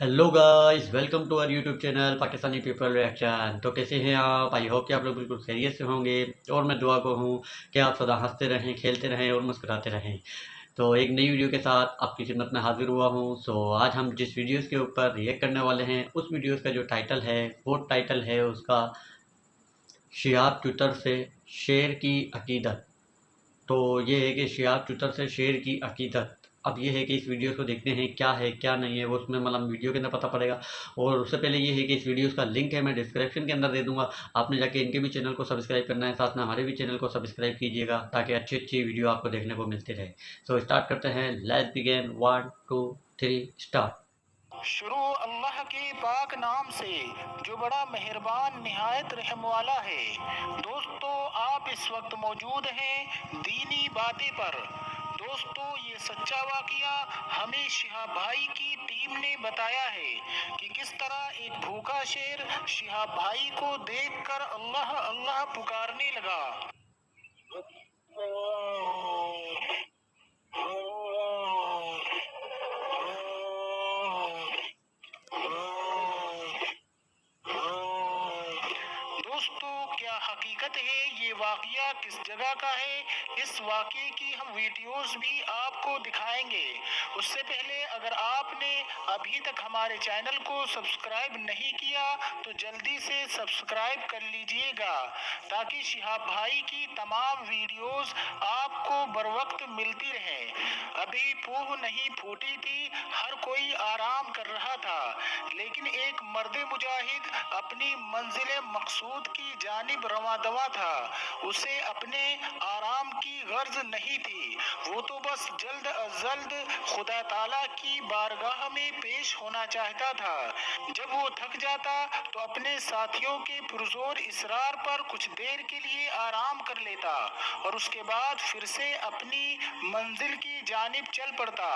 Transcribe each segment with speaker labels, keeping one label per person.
Speaker 1: Hello guys, welcome to our YouTube channel Pakistani people reaction. तो कैसे हैं आप? आई होप कि आप लोग बिल्कुल खैरियत से होंगे और मैं दुआ को हूँ कि आप सदा हंसते रहें, खेलते रहें और मुस्कुराते रहें। तो एक नई वीडियो के साथ आपकी खिदमत में हाजिर हुआ हूँ। आज हम जिस वीडियोस के ऊपर रिएक्ट करने वाले हैं उस वीडियोस का जो टाइटल है वो टाइटल है उसका शिहाब ट्विटर से शेर की अकीदत। तो ये है कि शिहाब ट्विटर से शेर की अकीदत। अब ये है कि इस वीडियो को देखते हैं क्या है क्या नहीं है वो उसमें मतलब वीडियो के अंदर पता पड़ेगा। और उससे पहले ये है कि इस वीडियो का लिंक है मैं डिस्क्रिप्शन के अंदर दे दूंगा। आपने जाके इनके भी चैनल को सब्सक्राइब करना है, साथ में हमारे भी चैनल को सब्सक्राइब कीजिएगा ताकि अच्छी अच्छी वीडियो आपको देखने को मिलती रहे। सो स्टार्ट करते हैं। Let's begin, 1 2 3 start.
Speaker 2: शुरू अल्लाह के पाक नाम से जो बड़ा मेहरबान निहायत रहम वाला है। दोस्तों, आप इस वक्त मौजूद हैं दीनी बातें पर। दोस्तों, ये सच्चा वाकया हमें शिहाब भाई की टीम ने बताया है कि किस तरह एक भूखा शेर शिहाब भाई को देखकर अल्लाह अल्लाह पुकारने लगा। दोस्तों, क्या हकीकत है? ये वाकया किस जगह का है? इस वाकये की हम वीडियोस भी आपको दिखाएंगे। उससे पहले अगर आपने अभी तक हमारे चैनल को सब्सक्राइब नहीं किया तो जल्दी से सब्सक्राइब कर लीजिएगा ताकि शिहाब भाई की तमाम वीडियोस आपको बर वक्त मिलती रहे। अभी पूह नहीं फूटी थी, हर कोई आराम कर रहा था, लेकिन एक मर्द मुजाहिद अपनी मंजिल मकसूद की जानिब रवां दवा था। उसे अपने आराम की गर्ज नहीं थी, वो तो बस जल्द अज जल्द खुदा ताला की बारगाह में पेश होना चाहता था। जब वो थक जाता तो अपने साथियों के पुरजोर इसरार पर कुछ देर के लिए आराम कर लेता और उसके बाद फिर से अपनी मंजिल की जानिब चल पड़ता।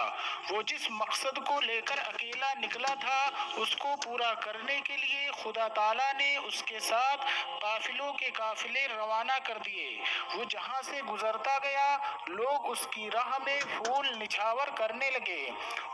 Speaker 2: वो जिस मकसद को लेकर अकेला निकला था उसको पूरा करने के लिए खुदा ताला ने उसके साथ काफिलों के काफिले रवाना कर दिए। वो जहां से गुजरता गया लोग उसकी राह में फूल निछावर करने लगे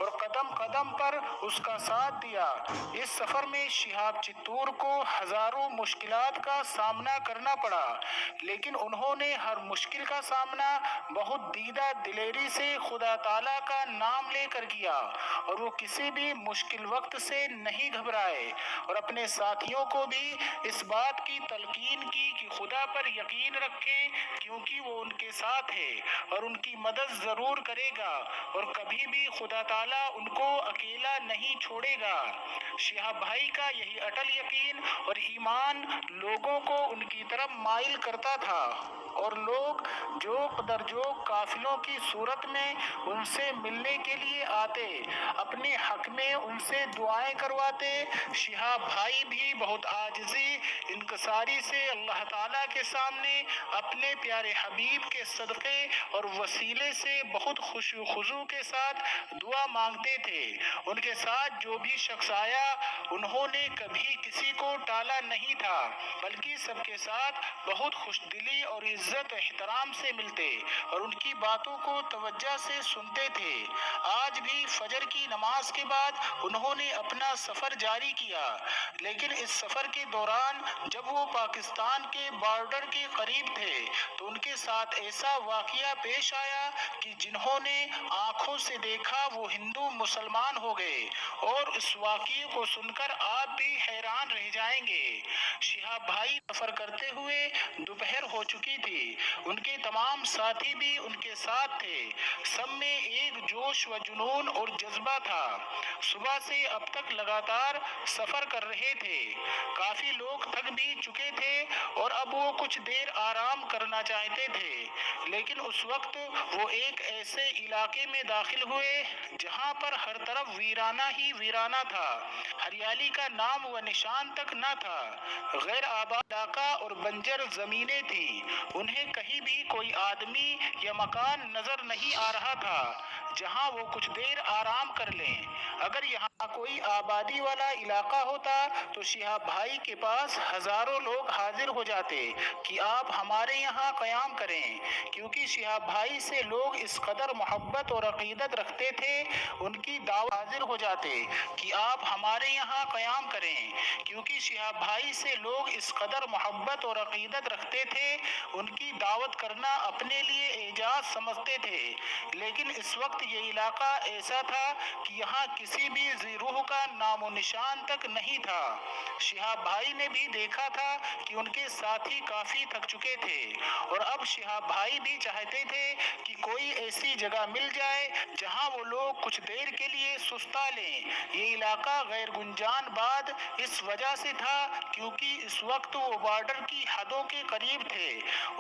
Speaker 2: और कदम कदम पर उसका साथ दिया। इस सफर में शिहाब चित्तूर को हजारों मुश्किलात का सामना करना पड़ा, लेकिन उन्होंने हर मुश्किल का सामना बहुत दीदा दिलेरी से खुदा ताला का नाम लेकर किया और वो किसी भी मुश्किल वक्त से नहीं घबराए और अपने साथियों को भी इस बात की तलकीन की कि खुदा पर यकीन रखें क्योंकि वो उनके साथ है और उनकी मदद जरूर करेगा और कभी भी खुदा ताला उनको अकेला नहीं छोड़ेगा। शिहाब भाई का यही अटल यकीन और ईमान लोगों को उनकी तरफ माइल करता था और लोग जोक दर जोक काफिलों की सूरत में उनसे मिलने के लिए आते, अपने हक में उनसे दुआएं करवाते। शिहाब भाई भी बहुत आजिजी इनकसारी से अल्लाह ताला के सामने अपने प्यारे हबीब के सदक़े और वसीले से बहुत खुशू खुजू के साथ दुआ मांगते थे। उनके साथ जो भी शख्स आया उन्होंने कभी किसी को टाला नहीं था, बल्कि सबके साथ बहुत खुशदिली और इज्जत एहतराम से मिलते और उनकी बातों को तवज्जो से सुनते थे। आज भी फजर की नमाज के बाद उन्होंने अपना सफर जारी किया, लेकिन इस सफर के दौरान जब वो पाकिस्तान के बॉर्डर के करीब थे तो उनके साथ ऐसा वाकया पेश आया कि जिन्होंने आंखों से देखा वो हिंदू मुसलमान हो गए और इस वाकये को सुनकर आप भी हैरान रह जाएंगे। शिहाब भाई सफर करते हुए दोपहर हो चुकी थी, उनके तमाम साथी भी उनके साथ थे। सब में एक जोश व जुनून और जज्बा था। सुबह से अब तक लगातार सफर कर रहे थे, काफी लोग थक भी चुके थे और अब वो कुछ देर आराम करना चाहते थे, लेकिन उस वक्त वो एक ऐसे इलाके में दाखिल हुए जहां पर हर तरफ वीराना ही वीराना था। हरियाली का नाम व निशान तक न था। गैर आबाद इलाका और बंजर जमीनें थी। उन्हें कहीं भी कोई आदमी या मकान नजर नहीं आ रहा था। जहां वो कुछ देर आराम कर लें। अगर यहाँ कोई आबादी वाला इलाका होता तो शिहाब भाई के पास हजारों लोग हाजिर हो जाते कि आप हमारे यहाँ क़याम करें, क्योंकि शिहाब भाई से लोग इस कदर मोहब्बत और अकीदत रखते थे। उनकी दावत हाजिर हो जाते कि आप हमारे यहाँ क़याम करें, क्योंकि शिहाब भाई से लोग इस कदर मोहब्बत और अकीदत रखते थे। उनकी दावत करना अपने लिए एजाज समझते थे। लेकिन इस वक्त ये इलाका ऐसा था कि यहाँ किसी भी ज़िरूह का नामो निशान तक नहीं था। शिहाब भाई ने भी देखा था कि उनके साथी काफ़ी थक चुके थे और अब शिहाब भाई भी चाहते थे कि कोई ऐसी जगह मिल जाए जहां वो लोग कुछ देर के लिए सुस्ता लें। ये इलाका गैर गुंजान बाद इस वजह से था क्योंकि इस वक्त वो बॉर्डर की हदों के करीब थे।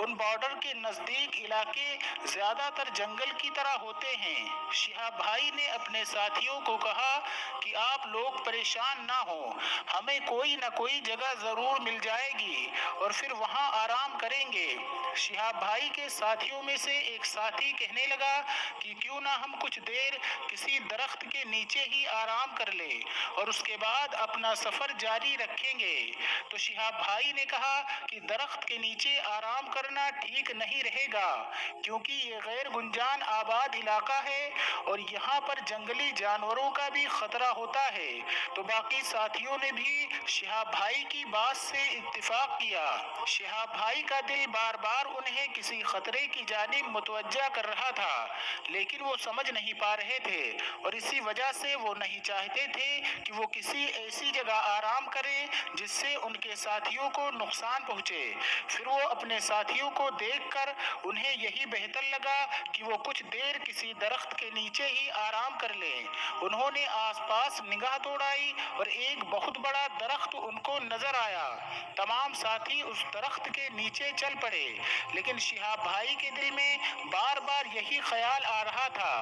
Speaker 2: उन बॉर्डर के नज़दीक इलाके ज़्यादातर जंगल की तरह होते हैं। शिहाब भाई ने अपने साथियों को कहा कि आप लोग परेशान ना हो, हमें कोई न कोई जगह ज़रूर मिल जाएगी और फिर वहाँ आराम करेंगे। शिहाब भाई के साथियों में से एक साथी कहने लगा कि क्यों ना हम कुछ देर किसी दरख्त के नीचे ही आराम कर ले और उसके बाद अपना सफ़र जारी रखेंगे। तो शिहाब भाई ने कहा कि दरख्त के नीचे आराम करना ठीक नहीं रहेगा, क्योंकि ये गैर गुंजान आबाद इलाका है और यहाँ पर जंगली जानवरों का भी खतरा होता है। तो बाकी साथियों ने भी शिहाब भाई की बात से इत्तिफाक किया। शिहाब भाई का दिल बार बार उन्हें किसी खतरे की जानिब मुतवज्जा कर रहा था, लेकिन वो समझ नहीं पा रहे थे और इसी वजह से वो नहीं चाहते थे कि वो किसी ऐसी जगह आराम करें जिससे उनके साथियों को नुकसान पहुँचे। फिर वो अपने साथियों को देखकर उन्हें यही बेहतर लगा कि वो कुछ देर किसी दरख्त के नीचे ही आराम कर लें। उन्होंने आसपास निगाह दौड़ाई और एक बहुत बड़ा दरख्त उनको नजर आया। तमाम साथी उस दरख्त के नीचे चल पड़े, लेकिन शिहाब भाई के दिल में बार बार यही ख्याल आ रहा था,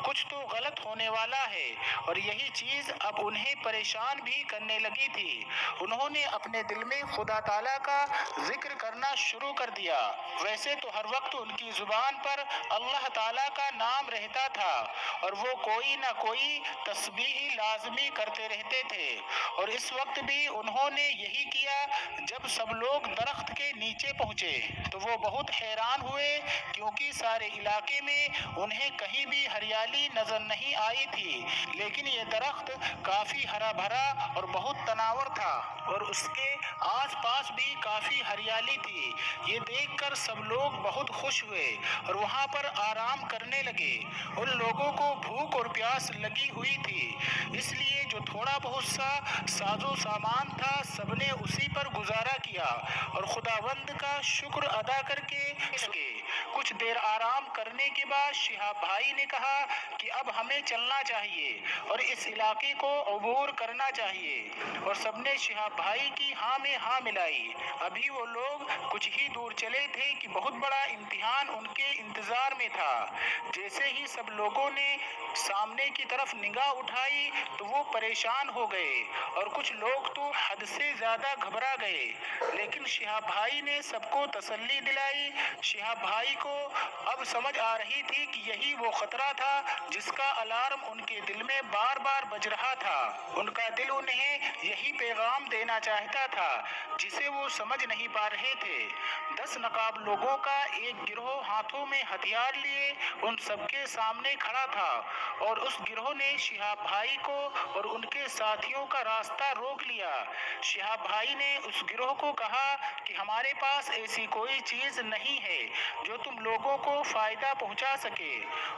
Speaker 2: कुछ तो गलत होने वाला है, और यही चीज अब उन्हें परेशान भी करने लगी थी। उन्होंने अपने दिल में खुदा ताला का जिक्र करना शुरू कर दिया। वैसे तो हर वक्त उनकी जुबान पर अल्लाह ताला का नाम रहता था और वो कोई ना कोई तस्बीह लाजमी करते रहते थे, और इस वक्त भी उन्होंने यही किया। जब सब लोग दरख्त के नीचे पहुंचे तो वो बहुत हैरान हुए, क्योंकि सारे इलाके में उन्हें कहीं भी हरियाली नजर नहीं आई थी, लेकिन ये दरख्त काफी हरा भरा और बहुत तनावर था और उसके आसपास भी काफी हरियाली थी। ये देखकर सब लोग बहुत खुश हुए और वहाँ पर आराम करने लगे। उन लोगों को भूख और प्यास लगी हुई थी, इसलिए जो थोड़ा बहुत सा साजो सामान था सबने उसी पर गुजारा किया और खुदावंद का शुक्र अदा करके कुछ देर आराम करने के बाद शिहाब भाई ने कहा कि अब हमें चलना चाहिए और इस इलाके को अबूर करना चाहिए, और सबने शिहाब भाई की हाँ में हाँ मिलाई। अभी वो लोग कुछ ही दूर चले थे कि बहुत बड़ा इम्तिहान उनके इंतजार में था। जैसे ही सब लोगों ने सामने की तरफ निगाह उठाई तो वो परेशान हो गए और कुछ लोग तो हद से ज्यादा घबरा गए, लेकिन शिहाब भाई ने सबको तसल्ली दिलाई। शिहाब भाई को अब समझ आ रही थी कि यही वो खतरा था जिसका अलार्म उनके दिल में बार बार बज रहा था। उनका दिल उन्हें यही पैगाम देना चाहता था जिसे वो समझ नहीं पा रहे थे। 10 नकाब लोगों का एक गिरोह हाथों में हथियार लिए उन सबके सामने खड़ा था और उस गिरोह ने शिहाब भाई को और उनके साथियों का रास्ता रोक लिया। शिहाब भाई ने उस गिरोह को कहा कि हमारे पास ऐसी कोई चीज नहीं है जो तुम लोगों को फायदा पहुंचा सके।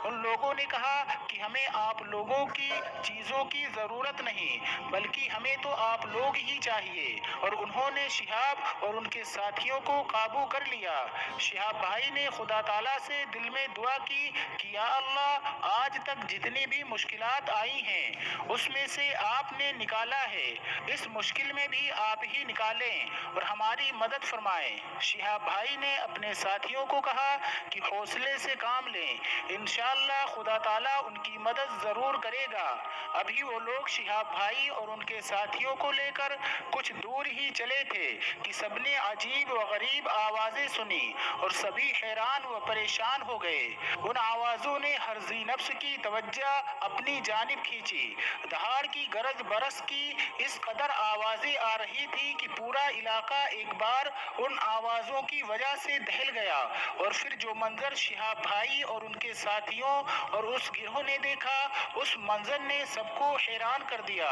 Speaker 2: उन लोगों ने कहा कि हमें आप लोगों की चीजों की जरूरत नहीं, बल्कि हमें तो आप लोग ही चाहिए, और उन्होंने शिहाब और उनके साथियों को काबू कर लिया। शिहाब भाई ने खुदा ताला से दिल में दुआ की कि या अल्लाह, आज तक जितनी भी मुश्किलात आई हैं उसमें से आपने निकाला है, इस मुश्किल में भी आप ही निकालें और हमारी मदद फरमाएं। शिहाब भाई ने अपने साथियों को कहा कि हौसले से काम नाम लें, इंशाअल्लाह खुदा ताला उनकी मदद ज़रूर करेगा। अभी वो लोग शिहाब भाई और उनके साथियों को लेकर कुछ दूर ही चले थे कि सबने अजीब व गरीब आवाज़ें सुनी और सभी हैरान व परेशान हो गए। उन आवाज़ों ने हर ज़ी नफ्स की तवज्जो अपनी जानिब खींची। दहाड़ की गरज बरस की इस कदर आवाज़ें आ रही थी कि पूरा इलाका एक बार उन आवाज़ों की वजह से दहल गया। और फिर जो मंजर शिहाब भाई और उनके साथियों और उस गिरोह ने देखा, उस मंजर ने सबको हैरान कर दिया।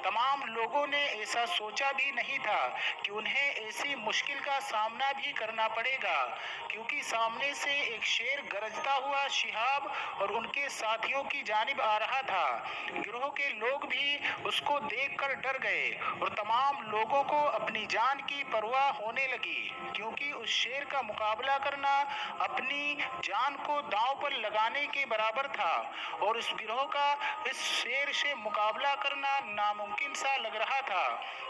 Speaker 2: तमाम लोगों ने ऐसा सोचा भी नहीं था कि उन्हें ऐसी मुश्किल का सामना भी करना पड़ेगा, क्योंकि सामने से एक शेर गरजता हुआ शिहाब और उनके साथियों की जानिब आ रहा था। गिरोह के लोग भी उसको देखकर डर गए और तमाम लोगों को अपनी जान की परवाह होने लगी, क्योंकि उस शेर का मुकाबला करना अपनी जान को दांव पर लगाने के बराबर था और इस गिरोह का इस शेर से मुकाबला करना नामुमकिन सा लग रहा था,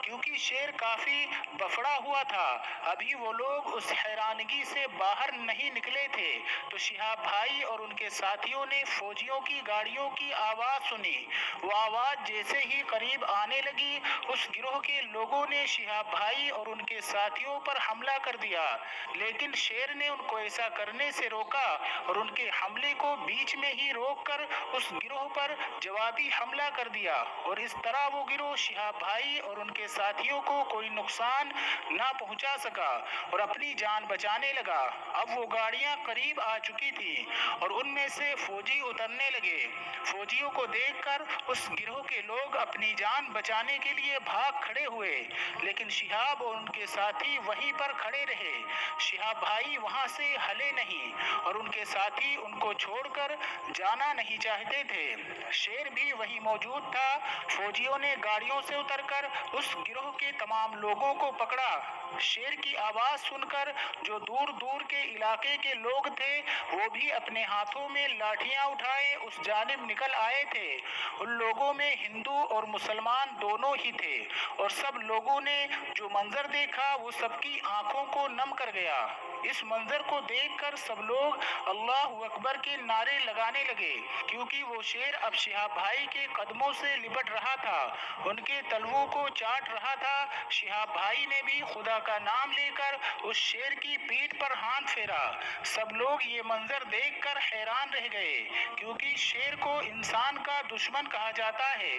Speaker 2: क्योंकि शेर काफी बफड़ा हुआ था। अभी वो लोग उस हैरानगी से बाहर नहीं निकले थे तो शिहाब भाई और उनके साथियों ने फौजियों की गाड़ियों की आवाज सुनी। वो आवाज जैसे ही करीब आने लगी, उस गिरोह के लोगों ने शिहाब भाई और उनके साथियों पर हमला कर दिया, लेकिन शेर ने उनको ऐसा करने से रोका और उनके हमले को बीच में ही रोककर उस गिरोह पर जवाबी हमला कर दिया। और इस तरह वो गिरोह शिहाब भाई और उनके साथियों को कोई नुकसान ना पहुंचा सका और अपनी जान बचाने लगा। अब वो गाड़ियां करीब आ चुकी थी और उनमें से फौजी उतरने लगे। फौजियों को देखकर उस गिरोह के लोग अपनी जान बचाने के लिए भाग खड़े हुए, लेकिन शिहाब और उनके साथी वहीं पर खड़े रहे। शिहाब भाई वहां से हिले नहीं और उनके साथी उनको छोड़कर जाना नहीं चाहते थे। शेर भी वहीं मौजूद था। फौजियों ने गाड़ियों से उतरकर उस गिरोह के तमाम लोगों को पकड़ा। शेर की आवाज सुनकर जो दूर दूर के इलाके के लोग थे, वो भी अपने हाथों में लाठियां उठाए उस जानिब निकल आए थे। उन लोगों में हिंदू और मुसलमान दोनों ही थे और सब लोगों ने जो मंजर देखा वो सबकी आंखों को नम कर गया। इस मंजर को देखकर सब लोग अल्लाहु अकबर के नारे लगाने लगे, क्योंकि वो शेर अब शिहाब भाई के कदमों से लिपट रहा था, उनके तलवों को चाट रहा था। शिहाब भाई ने भी खुदा का नाम लेकर उस शेर की पीठ पर हाथ फेरा। सब लोग ये मंजर देखकर हैरान रह गए, क्योंकि शेर को इंसान का दुश्मन कहा जाता है,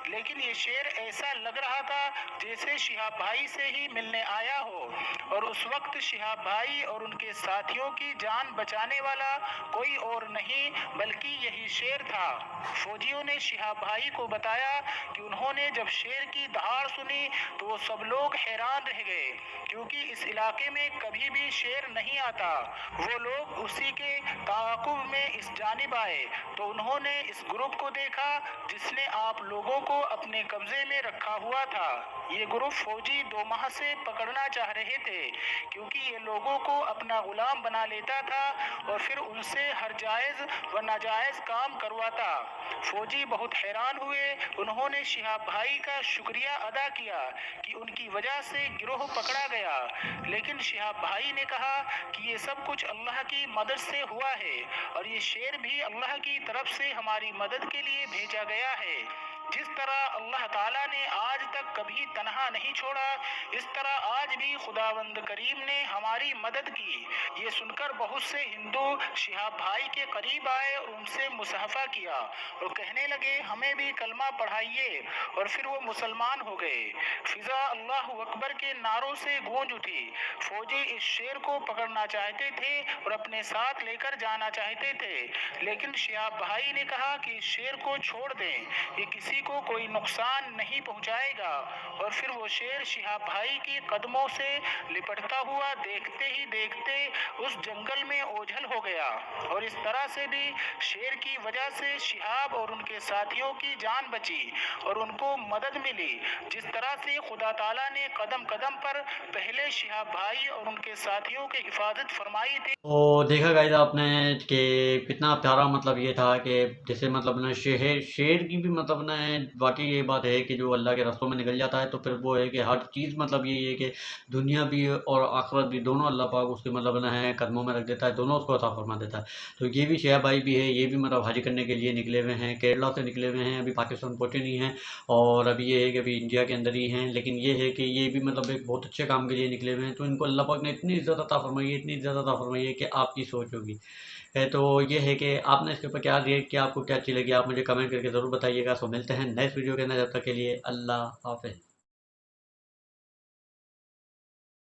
Speaker 2: लेकिन ये शेर ऐसा लग रहा था जैसे शिहाब भाई से ही मिलने आया हो। और उस वक्त शिहाब भाई और उनके साथियों की जान बचाने वाला कोई और नहीं बल्कि यही शेर था। फौजियों ने शिहाब भाई को बताया कि उन्होंने जब शेर की दहाड़ सुनी तो वो सब लोग हैरान रह गए, क्योंकि इस इलाके में कभी भी शेर नहीं आता। वो लोग उसी के ताक़ुब में इस जानिब आए तो उन्होंने इस ग्रुप को देखा जिसने आप लोगों को अपने कब्जे में रखा हुआ था। ये ग्रुप फौजी 2 माह से पकड़ना चाह रहे थे, क्योंकि ये लोगों को अपना गुलाम बना लेता था और फिर उनसे हर जायज़ व नाजायज़ काम करवाता। फौजी बहुत हैरान हुए। उन्होंने शिहाब भाई का शुक्रिया अदा किया कि उनकी वजह से गिरोह पकड़ा गया, लेकिन शिहाब भाई ने कहा कि ये सब कुछ अल्लाह की मदद से हुआ है और ये शेर भी अल्लाह की तरफ से हमारी मदद के लिए भेजा गया है। जिस तरह अल्लाह ताला ने आज तक कभी तन्हा नहीं छोड़ा, इस तरह आज भी खुदावंद करीम ने हमारी मदद की। ये सुनकर बहुत से हिंदू शिहाब भाई के करीब आए और उनसे मुसाफा किया और कहने लगे हमें भी कलमा पढ़ाइए, और फिर वो मुसलमान हो गए। फिजा अल्लाहु अकबर के नारों से गूंज उठी। फौजी इस शेर को पकड़ना चाहते थे और अपने साथ लेकर जाना चाहते थे, लेकिन शिहाब भाई ने कहा कि इस शेर को छोड़ दें, ये किसी को कोई नुकसान नहीं पहुंचाएगा। और फिर वो शेर शिहाब भाई के कदमों से लिपटता हुआ देखते ही देखते उस जंगल में ओझल हो गया। और इस तरह से भी शेर की वजह से शिहाब और उनके साथियों की जान बची और उनको मदद मिली, जिस तरह से खुदा ताला ने कदम कदम पर पहले शिहाब भाई और उनके साथियों की हिफाजत फरमाई थी।
Speaker 1: तो देखा गाइस आपने कि कितना प्यारा मतलब ये था कि जैसे मतलब ना शेर की भी मतलब ना वाकई ये बात है कि जो अल्लाह के रास्तों में निकल जाता है तो फिर वो है कि हर चीज़ मतलब यही है कि दुनिया भी और आखिरत भी दोनों अल्लाह पाक उसके मतलब ना है कदमों में रख देता है, दोनों उसको अता फरमा देता है। तो ये भी शेह भाई भी है, ये भी मतलब हज करने के लिए निकले हुए हैं, केरला से निकले हुए हैं, अभी पाकिस्तान पहुँचे नहीं हैं और अभी ये है कि अभी इंडिया के अंदर ही हैं। लेकिन ये है कि ये भी मतलब एक बहुत अच्छे काम के लिए निकले हुए हैं, तो इनको अल्लाह पाक ने इतनी इज़्ज़त अता फरमाई है, इतनी इज़्ज़त अता फरमाई है कि आपकी सोच होगी। तो ये है कि आपने इसके ऊपर क्या रिएक्ट किया, आपको क्या अच्छी लगी, आप मुझे कमेंट करके ज़रूर बताइएगा। सो मिलते हैं नेक्स्ट वीडियो के अंदर, जब तक के लिए अल्लाह हाफ़िज़।